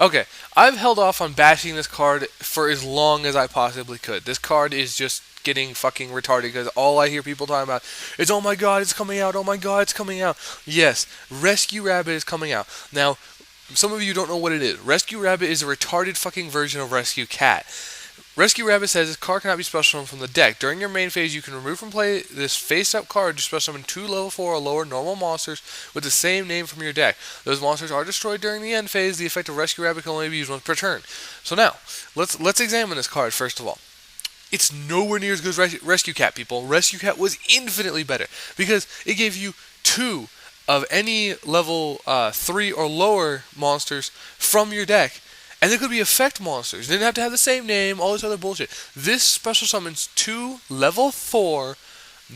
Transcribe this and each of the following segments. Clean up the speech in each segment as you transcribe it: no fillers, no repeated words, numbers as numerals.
Okay, I've held off on bashing this card for as long as I possibly could. This card is just getting fucking retarded because all I hear people talking about is, oh my god, it's coming out, oh my god, it's coming out. Yes, Rescue Rabbit is coming out. Now, some of you don't know what it is. Rescue Rabbit is a retarded fucking version of Rescue Cat. Rescue Rabbit says this card cannot be special summoned from the deck. During your main phase, you can remove from play this face-up card to special summon 2 level 4 or lower normal monsters with the same name from your deck. Those monsters are destroyed during the end phase. The effect of Rescue Rabbit can only be used once per turn. So now, let's examine this card first of all. It's nowhere near as good as Rescue Cat, people. Rescue Cat was infinitely better because it gave you 2 of any level 3 or lower monsters from your deck. And they could be effect monsters. They didn't have to have the same name, all this other bullshit. This special summons 2 level 4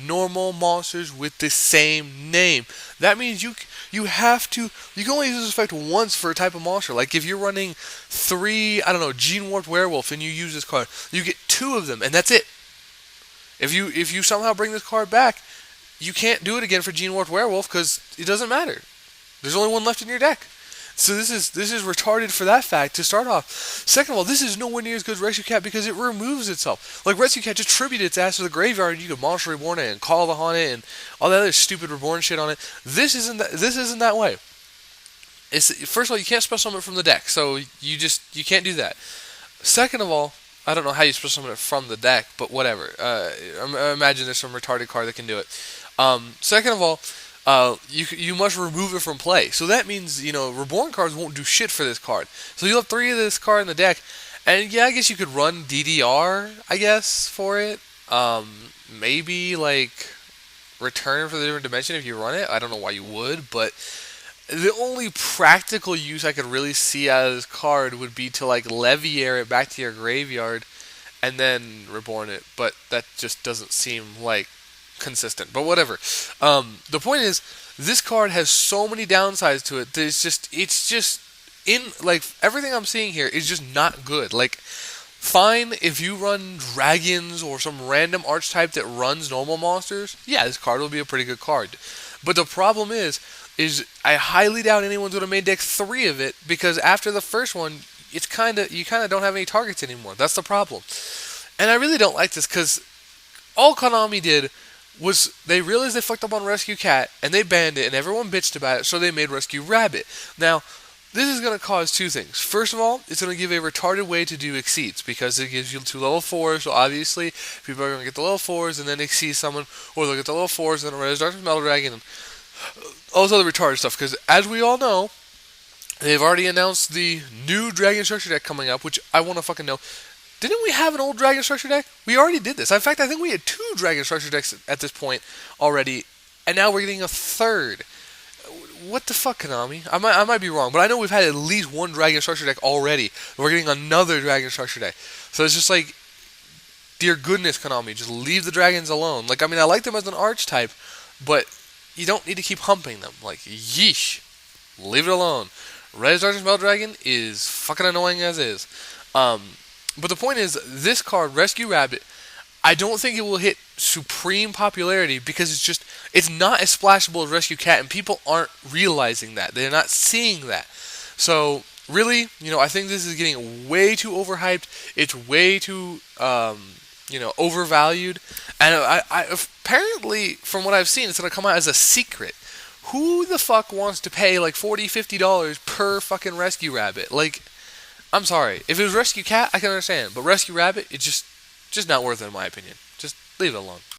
normal monsters with the same name. That means you can only use this effect once for a type of monster. Like if you're running 3, I don't know, Gene Warped Werewolf and you use this card, you get 2 of them and that's it. If you somehow bring this card back, you can't do it again for Gene Warped Werewolf because it doesn't matter. There's only one left in your deck. So this is retarded for that fact to start off. Second of all, this is nowhere near as good as Rescue Cat because it removes itself. Like Rescue Cat just tributed its ass to the graveyard and you could Monster Reborn it and Call the Haunt it and all that other stupid Reborn shit on it. This isn't that way. First of all, you can't special summon it from the deck, so you can't do that. Second of all, I don't know how you special summon it from the deck, but whatever. I imagine there's some retarded card that can do it. Second of all, you must remove it from play. So that means, Reborn cards won't do shit for this card. So you'll have 3 of this card in the deck. And yeah, I guess you could run DDR, I guess, for it. Maybe, like, Return for the Different Dimension if you run it. I don't know why you would, but the only practical use I could really see out of this card would be to, like, Leviair it back to your graveyard and then Reborn it. But that just doesn't seem like consistent, but whatever. The point is, this card has so many downsides to it that it's just in, like, everything I'm seeing here is just not good. Like, fine if you run dragons or some random archetype that runs normal monsters, yeah, this card will be a pretty good card. But the problem is I highly doubt anyone's going to main deck 3 of it because after the first one, you kind of don't have any targets anymore. That's the problem. And I really don't like this because all Konami did was they realized they fucked up on Rescue Cat, and they banned it, and everyone bitched about it, so they made Rescue Rabbit. Now, this is going to cause 2 things. First of all, it's going to give a retarded way to do Exceeds, because it gives you 2 level 4s, so obviously, people are going to get the level 4s, and then Exceed someone, or they'll get the level 4s, and then Red Darkness Metal Dragon, and all this other retarded stuff, because as we all know, they've already announced the new Dragon Structure deck coming up, which I want to fucking know. Didn't we have an old Dragon Structure deck? We already did this. In fact, I think we had 2 Dragon Structure decks at this point already, and now we're getting a 3rd. What the fuck, Konami? I might be wrong, but I know we've had at least 1 Dragon Structure deck already. We're getting another Dragon Structure deck. So it's just like, dear goodness, Konami, just leave the dragons alone. Like, I mean, I like them as an archetype, but you don't need to keep humping them. Like, yeesh. Leave it alone. Red Darkness Metal Dragon is fucking annoying as is. But the point is, this card, Rescue Rabbit, I don't think it will hit supreme popularity because it's not as splashable as Rescue Cat, and people aren't realizing that. They're not seeing that. So, really, I think this is getting way too overhyped. It's way too, overvalued. And I apparently, from what I've seen, it's going to come out as a secret. Who the fuck wants to pay like $40, $50 per fucking Rescue Rabbit? Like, I'm sorry. If it was Rescue Cat, I can understand. But Rescue Rabbit, it's just not worth it in my opinion. Just leave it alone.